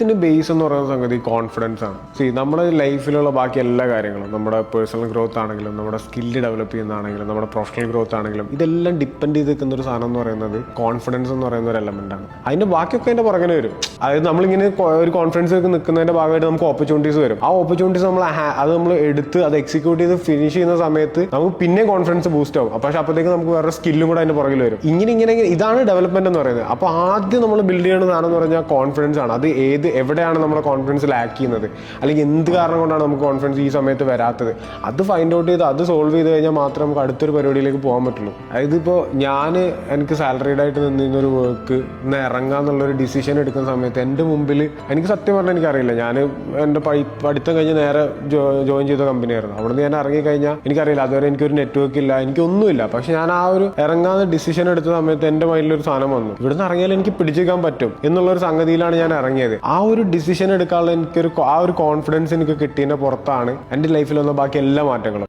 എല്ലാത്തിൻ്റെ ബേസ് എന്ന് പറയുന്ന സംഗതി കോൺഫിഡൻസ് ആണ്. നമ്മുടെ ലൈഫിലുള്ള ബാക്കി എല്ലാ കാര്യങ്ങളും, നമ്മുടെ പേഴ്സണൽ ഗ്രോത്ത് ആണെങ്കിലും, നമ്മുടെ സ്കില്ല് ഡെവലപ്പ് ചെയ്യുന്നതാണെങ്കിലും, നമ്മുടെ പ്രൊഫഷണൽ ഗ്രോത്ത് ആണെങ്കിലും, ഇതെല്ലാം ഡിപ്പെൻഡ് ചെയ്ത് നിൽക്കുന്ന ഒരു സാധനം എന്ന് പറയുന്നത് കോൺഫിഡൻസ് എന്ന് പറയുന്ന ഒരു എലമെന്റ് ആണ്. അതിന്റെ ബാക്കിയൊക്കെ അതിന്റെ പുറകെ വരും. അതായത് നമ്മളിങ്ങനെ ഒരു കോൺഫിഡൻസ് ഒക്കെ നിൽക്കുന്നതിന്റെ ഭാഗമായിട്ട് നമുക്ക് ഓപ്പർച്യൂണിറ്റീസ് വരും. ആ ഓപ്പർച്യൂണിറ്റീസ് നമ്മൾ എടുത്ത് അത് എക്സിക്യൂട്ട് ചെയ്ത് ഫിനിഷ് ചെയ്യുന്ന സമയത്ത് നമുക്ക് പിന്നെ കോൺഫിഡൻസ് ബൂസ്റ്റ് ആവും. പക്ഷെ അപ്പോഴത്തേക്ക് നമുക്ക് വേറെ സ്കില്ലും കൂടെ അതിന്റെ പുറകിൽ വരും. ഇങ്ങനെ ഇതാണ് ഡെവലപ്മെന്റ് എന്ന് പറയുന്നത്. അപ്പോൾ ആദ്യം നമ്മൾ ബിൽഡ് ചെയ്യുന്ന സാധനം എന്ന് പറഞ്ഞാൽ കോൺഫിഡൻസ് ആണ്. അത് എവിടെയാണ് നമ്മുടെ കോൺഫിഡൻസ് ലാക്ക് ചെയ്യുന്നത്, അല്ലെങ്കിൽ എന്ത് കാരണം കൊണ്ടാണ് നമുക്ക് കോൺഫിഡൻസ് ഈ സമയത്ത് വരാത്തത്, അത് ഫൈൻഡ് ഔട്ട് ചെയ്ത് അത് സോൾവ് ചെയ്ത് കഴിഞ്ഞാൽ മാത്രമേ നമുക്ക് അടുത്തൊരു പരിപാടിയിലേക്ക് പോകാൻ പറ്റുള്ളൂ. അതായത് ഇപ്പോൾ എനിക്ക് സാലറീഡ് ആയിട്ട് നിന്നൊരു വർക്ക് ഇറങ്ങാന്നുള്ളൊരു ഡിസിഷൻ എടുക്കുന്ന സമയത്ത് എൻ്റെ മുമ്പിൽ എനിക്ക് സത്യം പറഞ്ഞാൽ എനിക്കറിയില്ല. ഞാൻ എൻ്റെ പഠിത്തം കഴിഞ്ഞ് നേരെ ജോയിൻ ചെയ്ത കമ്പനിയായിരുന്നു. അവിടെ നിന്ന് ഞാൻ ഇറങ്ങിക്കഴിഞ്ഞാൽ എനിക്കറിയില്ല, അതുവരെ എനിക്കൊരു നെറ്റ്വർക്ക് ഇല്ല, എനിക്കൊന്നുമില്ല. പക്ഷെ ഞാൻ ആ ഒരു ഇറങ്ങാതെ ഡിസിഷൻ എടുത്ത സമയത്ത് എൻ്റെ മൈൻഡിലൊരു സാധനം വന്നു, ഇവിടുന്ന് ഇറങ്ങിയാൽ എനിക്ക് പിടിച്ചേക്കാൻ പറ്റും എന്നുള്ളൊരു സംഗതിയിലാണ് ഞാൻ ഇറങ്ങിയത്. ആ ഒരു ഡിസിഷൻ എടുക്കാനുള്ള ആ ഒരു കോൺഫിഡൻസ് എനിക്ക് കിട്ടിയതിൻ്റെ പുറത്താണ് എൻ്റെ ലൈഫിൽ വന്ന ബാക്കി എല്ലാ മാറ്റങ്ങളും.